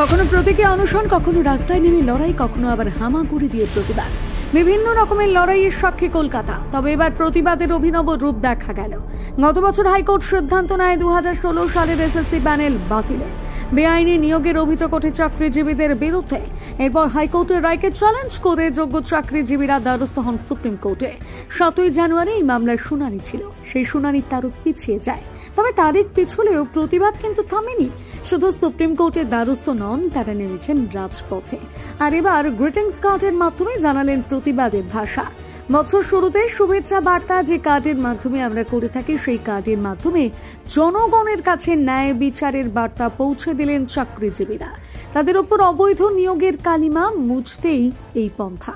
কখনো প্রতীকী অনশন, কখনো রাস্তায় নেমে লড়াই, কখনো আবার হামাগুড়ি দিয়ে প্রতিবাদ। বিভিন্ন রকমের লড়াইয়ের সাক্ষী কলকাতা। তবে এবার প্রতিবাদের অভিনব রূপ দেখা গেল। গত বছর হাইকোর্ট সিদ্ধান্ত নেয় 2016 সালের এসএসসি প্যানেল বাতিলের। বেআইনি নিয়োগের অভিযোগ ওঠে চাকরিজীবীদের বিরুদ্ধে। এরপর হাইকোর্টের রায়কে চ্যালেঞ্জ করে যোগ্য চাকরিজীবীরা দ্বারস্থ হন সুপ্রিম কোর্টে। 7ই জানুয়ারি এই মামলার শুনানি ছিল। সেই শুনানির তারিখ পিছিয়ে যায়। তবে তারিখ পিছলেও প্রতিবাদ কিন্তু থামেনি। শুধু সুপ্রিম কোর্টের দ্বারস্থ নন, তারা নেমেছেন রাজপথে। আর এবার গ্রিটিংস কার্ডের মাধ্যমে জানালেন প্রতিবাদের ভাষা। বছর শুরুতে শুভেচ্ছা বার্তা যে কার্ডের মাধ্যমে আমরা করে থাকি, সেই কার্ডের মাধ্যমে জনগণের কাছে ন্যায় বিচারের বার্তা পৌঁছে দিলেন চাকরিজীবীরা। তাদের উপর অবৈধ নিয়োগের কালিমা মুছতেই এই পন্থা।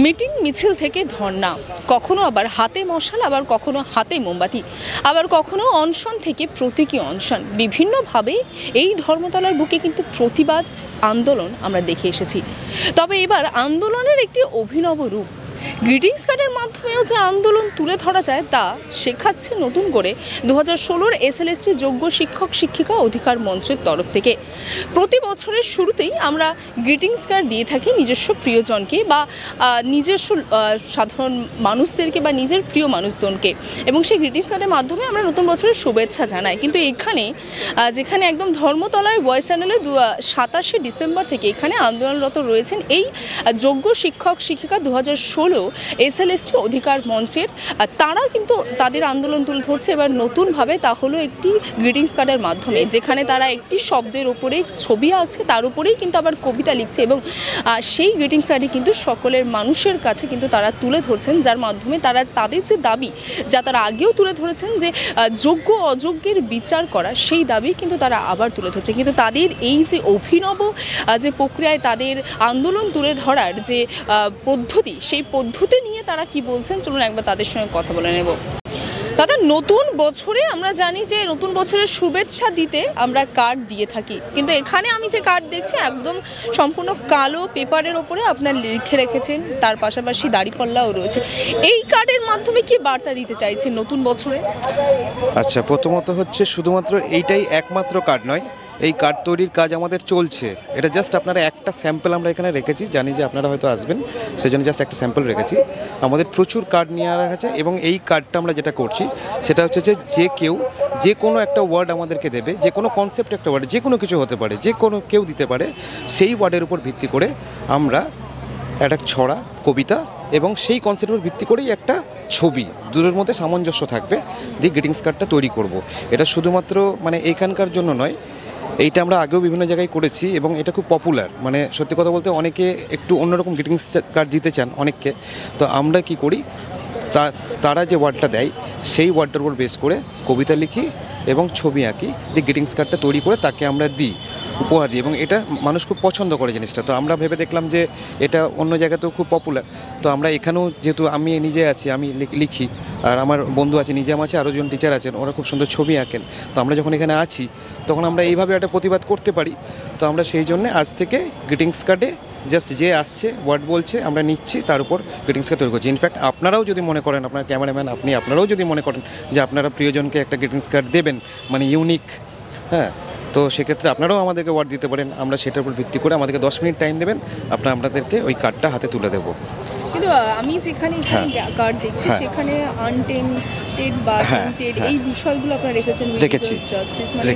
মিটিং মিছিল থেকে ধর্ণা, কখনো আবার হাতে মশাল, আবার কখনো হাতে মোমবাতি, আবার কখনো অনশন থেকে প্রতীকী অনশন। বিভিন্নভাবে এই ধর্মতলার বুকে কিন্তু প্রতিবাদ আন্দোলন আমরা দেখে এসেছি। তবে এবার আন্দোলনের একটি অভিনব রূপ। গ্রিটিংস কার্ডের মাধ্যমেও যে আন্দোলন তুলে ধরা যায় তা শেখাচ্ছে নতুন করে 2016 এসএলএসটি যোগ্য শিক্ষক শিক্ষিকা অধিকার মঞ্চের তরফ থেকে। প্রতি বছরের শুরুতেই আমরা গ্রিটিংস কার্ড দিয়ে থাকি নিজস্ব প্রিয়জনকে বা নিজস্ব সাধারণ মানুষদেরকে বা নিজের প্রিয় মানুষজনকে, এবং সেই গ্রিটিংস কার্ডের মাধ্যমে আমরা নতুন বছরের শুভেচ্ছা জানাই। কিন্তু এখানে যেখানে একদম ধর্মতলায় বয় চ্যানেলে 27শে ডিসেম্বর থেকে এখানে আন্দোলনরত রয়েছেন এই যোগ্য শিক্ষক শিক্ষিকা 2016 এসএলএসটি অধিকার মঞ্চের, তারা কিন্তু তাদের আন্দোলন তুলে ধরছে এবার নতুনভাবে। তা হলো একটি গ্রিটিংস কার্ডের মাধ্যমে, যেখানে তারা একটি শব্দের ওপরে ছবি আঁকছে, তার উপরেই কিন্তু আবার কবিতা লিখছে, এবং সেই গ্রিটিংস কার্ডই কিন্তু সকলের মানুষের কাছে কিন্তু তারা তুলে ধরছেন, যার মাধ্যমে তারা তাদের যে দাবি, যা তারা আগেও তুলে ধরেছেন যে যোগ্য অযোগ্যের বিচার করা, সেই দাবি কিন্তু তারা আবার তুলে ধরছে। কিন্তু তাদের এই যে অভিনব যে প্রক্রিয়ায় তাদের আন্দোলন তুলে ধরার যে পদ্ধতি, সেই পদ্ধতি নিয়ে তারা কি বলছেন, চলুন একবার তাদের সঙ্গে কথা বলে নেব। দাদা, নতুন বছরে আমরা জানি যে নতুন বছরের শুভেচ্ছা দিতে আমরা কার্ড দিয়ে থাকি, কিন্তু এখানে আমি যে কার্ড দেখছি একদম সম্পূর্ণ কালো পেপারের ওপরে আপনার লিখে রেখেছেন, তার পাশাপাশি দাড়িপাল্লাও রয়েছে। এই কার্ডের মাধ্যমে কি বার্তা দিতে চাইছেন নতুন বছরে? আচ্ছা, প্রথমত হচ্ছে শুধুমাত্র এইটাই একমাত্র কার্ড নয়, এই কার্ড তৈরির কাজ আমাদের চলছে। এটা জাস্ট আপনারা একটা স্যাম্পল আমরা এখানে রেখেছি, জানি যে আপনারা হয়তো আসবেন, সেই জন্য জাস্ট একটা স্যাম্পল রেখেছি। আমাদের প্রচুর কার্ড নিয়ে রাখা আছে, এবং এই কার্ডটা আমরা যেটা করছি সেটা হচ্ছে যে কেউ যে কোনো একটা ওয়ার্ড আমাদেরকে দেবে, যে কোনো কনসেপ্ট একটা ওয়ার্ড, যে কোনো কিছু হতে পারে, যে কোনো কেউ দিতে পারে, সেই ওয়ার্ডের উপর ভিত্তি করে আমরা একটা ছড়া, কবিতা এবং সেই কনসেপ্টের ভিত্তি করেই একটা ছবি, দুটোর মধ্যে সামঞ্জস্য থাকবে, দিয়ে গ্রিটিংস কার্ডটা তৈরি করব। এটা শুধুমাত্র মানে এইখানকার জন্য নয়, এইটা আমরা আগেও বিভিন্ন জায়গায় করেছি এবং এটা খুব পপুলার। মানে সত্যি কথা বলতে অনেকে একটু অন্যরকম গ্রিটিংস কার্ড দিতে চান অনেককে। তো আমরা কি করি, তারা যে ওয়ার্ডটা দেয় সেই ওয়ার্ডটার উপর বেস করে কবিতা লিখি এবং ছবি আঁকি, দিয়ে গ্রিটিংস কার্ডটা তৈরি করে তাকে আমরা দিই, উপহার দিই, এবং এটা মানুষ খুব পছন্দ করে জিনিসটা। তো আমরা ভেবে দেখলাম যে এটা অন্য জায়গাতেও খুব পপুলার, তো আমরা এখানেও, যেহেতু আমি নিজে আছি, আমি লিখি, আর আমার বন্ধু আছে, নিজাম আছে, আরও জন টিচার আছেন, ওরা খুব সুন্দর ছবি আঁকেন, তো আমরা যখন এখানে আছি তখন আমরা এইভাবে একটা প্রতিবাদ করতে পারি। তো আমরা সেই জন্য আজ থেকে গ্রিটিংস কার্ডে জাস্ট যে আসছে ওয়ার্ড বলছে আমরা নিচ্ছি, তার উপর গ্রিটিংস কার্ড তৈরি করছি। ইনফ্যাক্ট আপনারাও যদি মনে করেন, আপনার ক্যামেরাম্যান আপনারাও যদি মনে করেন যে আপনারা প্রিয়জনকে একটা গ্রিটিংস কার্ড দেবেন, মানে ইউনিক, হ্যাঁ, তো সেক্ষেত্রে আপনারাও আমাদেরকে ওয়ার্ড দিতে পারেন। আমরা সেটার উপর ভিত্তি করে আমাদেরকে 10 মিনিট টাইম দেবেন, আপনাদেরকে ওই কার্ডটা হাতে তুলে দেবো। কিন্তু আমি যেখানে কার্ড দেখছি সেখানে আনটেন্টেড বা টেন্টেড এই বিষয়গুলো আপনারা রেখেছেন, জাস্টিস, মানে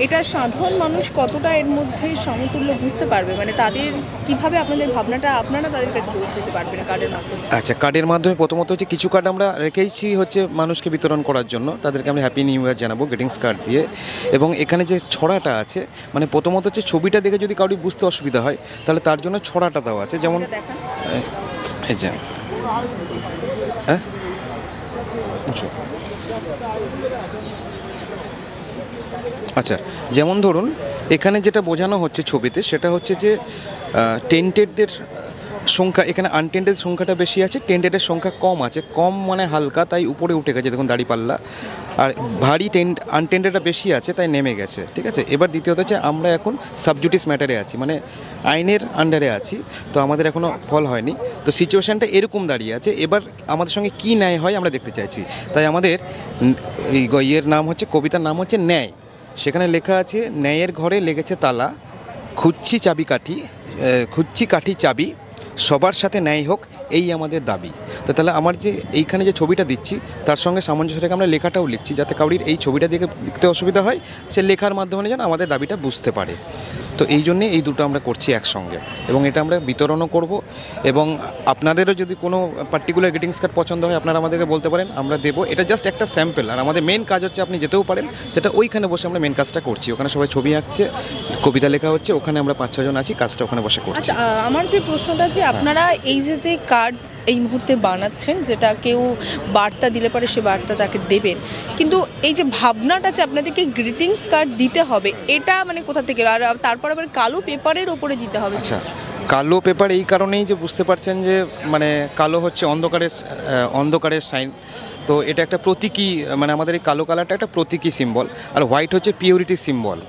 এটা সাধারণ মানুষ কতটা এর মধ্যে সমতুল্য বুঝতে পারবে, মানে তাদের কিভাবে আপনাদের ভাবনাটা আপনারা তাদের কাছে পৌঁছে দিতে পারবেন কার্ডের মাধ্যমে? আচ্ছা, কার্ডের মাধ্যমে প্রথমত হচ্ছে কিছু কার্ড আমরা রেখেছি হচ্ছে মানুষকে বিতরণ করার জন্য, তাদেরকে আমরা হ্যাপি নিউ ইয়ার জানাবো গ্রিটিংস কার্ড দিয়ে। এবং এখানে যে ছড়াটা আছে, মানে প্রথমত হচ্ছে ছবিটা দেখে যদি কাউরি বুঝতে অসুবিধা হয় তাহলে তার জন্য ছড়াটা দেওয়া আছে, যেমন এই যে, হ্যাঁ, আচ্ছা, যেমন ধরুন এখানে যেটা বোঝানো হচ্ছে ছবিতে, সেটা হচ্ছে যে টেন্টেডদের সংখ্যা, এখানে আনটেন্টেড সংখ্যাটা বেশি আছে, টেন্টেডের সংখ্যা কম আছে। কম মানে হালকা, তাই উপরে উঠে গেছে, দেখুন দাড়িপাল্লা। আর ভারী আনটেন্টেডটা বেশি আছে, তাই নেমে গেছে, ঠিক আছে। এবার দ্বিতীয়ত হচ্ছে আমরা এখন সাবজুডিস ম্যাটারে আছি, মানে আইনের আন্ডারে আছি, তো আমাদের এখনও ফল হয়নি। তো সিচুয়েশানটা এরকম দাঁড়িয়ে আছে। এবার আমাদের সঙ্গে কী ন্যায় হয় আমরা দেখতে চাইছি, তাই আমাদের এই নাম হচ্ছে, কবিতার নাম হচ্ছে ন্যায়। সেখানে লেখা আছে, ন্যায়ের ঘরে লেগেছে তালা, খুঁজছি কাঠি চাবি সবার সাথে ন্যায় হোক, এই আমাদের দাবি। তো তাহলে আমার যে এইখানে যে ছবিটা দিচ্ছি তার সঙ্গে সামঞ্জস্য রেখে আমরা লেখাটাও লিখছি, যাতে কাউরির এই ছবিটা দেখতে অসুবিধা হয়, সে লেখার মাধ্যমে যেন আমাদের দাবিটা বুঝতে পারে। তো এই জন্যে এই দুটো আমরা করছি একসঙ্গে, এবং এটা আমরা বিতরণও করব। এবং আপনাদেরও যদি কোনো পার্টিকুলার গ্রিটিংস কার্ড পছন্দ হয় আপনারা আমাদেরকে বলতে পারেন, আমরা দেবো। এটা জাস্ট একটা স্যাম্পল, আর আমাদের মেন কাজ হচ্ছে, আপনি যেতেও পারেন, সেটা ওইখানে বসে আমরা মেন কাজটা করছি। ওখানে সবাই ছবি আঁকছে, কবিতা লেখা হচ্ছে, ওখানে আমরা 5-6 জন আছি, কাজটা ওখানে বসে করছি। আচ্ছা, আমার যে প্রশ্নটা, যে আপনারা এই যে কার্ড এই মুহূর্তে বানাচ্ছেন, যেটা কেউ বার্তা দিলে পারে সে বার্তা তাকে দেবেন, কিন্তু এই যে ভাবনাটা যে আপনাদেরকে গ্রিটিংস কার্ড দিতে হবে, এটা মানে কোথা থেকে, আর তারপর আবার কালো পেপারের ওপরে দিতে হবে? আচ্ছা, কালো পেপার এই কারণেই যে বুঝতে পারছেন যে মানে কালো হচ্ছে অন্ধকারের সাইন। তো এটা একটা প্রতীকী, মানে আমাদের এই কালো কালারটা একটা প্রতীকী সিম্বল, আর হোয়াইট হচ্ছে পিউরিটির সিম্বল,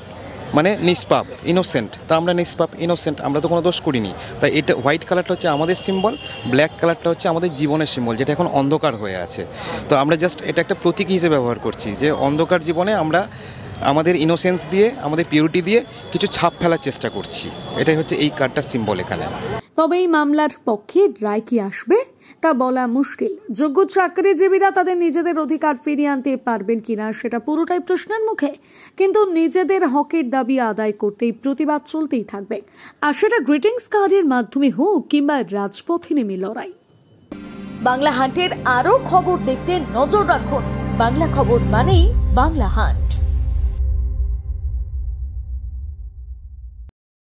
মানে নিষ্পাপ, ইনোসেন্ট। তা আমরা নিষ্পাপ, ইনোসেন্ট, আমরা তো কোনো দোষ করিনি। তাই এটা হোয়াইট কালারটা হচ্ছে আমাদের সিম্বল, ব্ল্যাক কালারটা হচ্ছে আমাদের জীবনের সিম্বল, যেটা এখন অন্ধকার হয়ে আছে। তো আমরা জাস্ট এটা একটা প্রতীকী হিসেবে ব্যবহার করছি, যে অন্ধকার জীবনে আমরা আমাদের ইনোসেন্স দিয়ে, আমাদের পিউরিটি দিয়ে কিছু ছাপ ফেলার চেষ্টা করছি। এটাই হচ্ছে এই কার্ডটার সিম্বল এখানে। তবে এই মামলার পক্ষে রায় কি আসবে তা বলা মুশকিল। যোগ্য চাকরিজীবীরা তাদের নিজেদের অধিকার ফিরিয়ে আনতে পারবেন কিনা সেটা পুরোটাই প্রশ্নের মুখে, কিন্তু নিজেদের হকের দাবি আদায় করতেই প্রতিবাদ চলতেই থাকবে, আর সেটা গ্রিটিংস কার্ডের মাধ্যমে হোক কিংবা রাজপথে নেমে লড়াই। বাংলা হান্টের আরো খবর দেখতে নজর রাখুন। বাংলা খবর মানেই বাংলা হান্ট।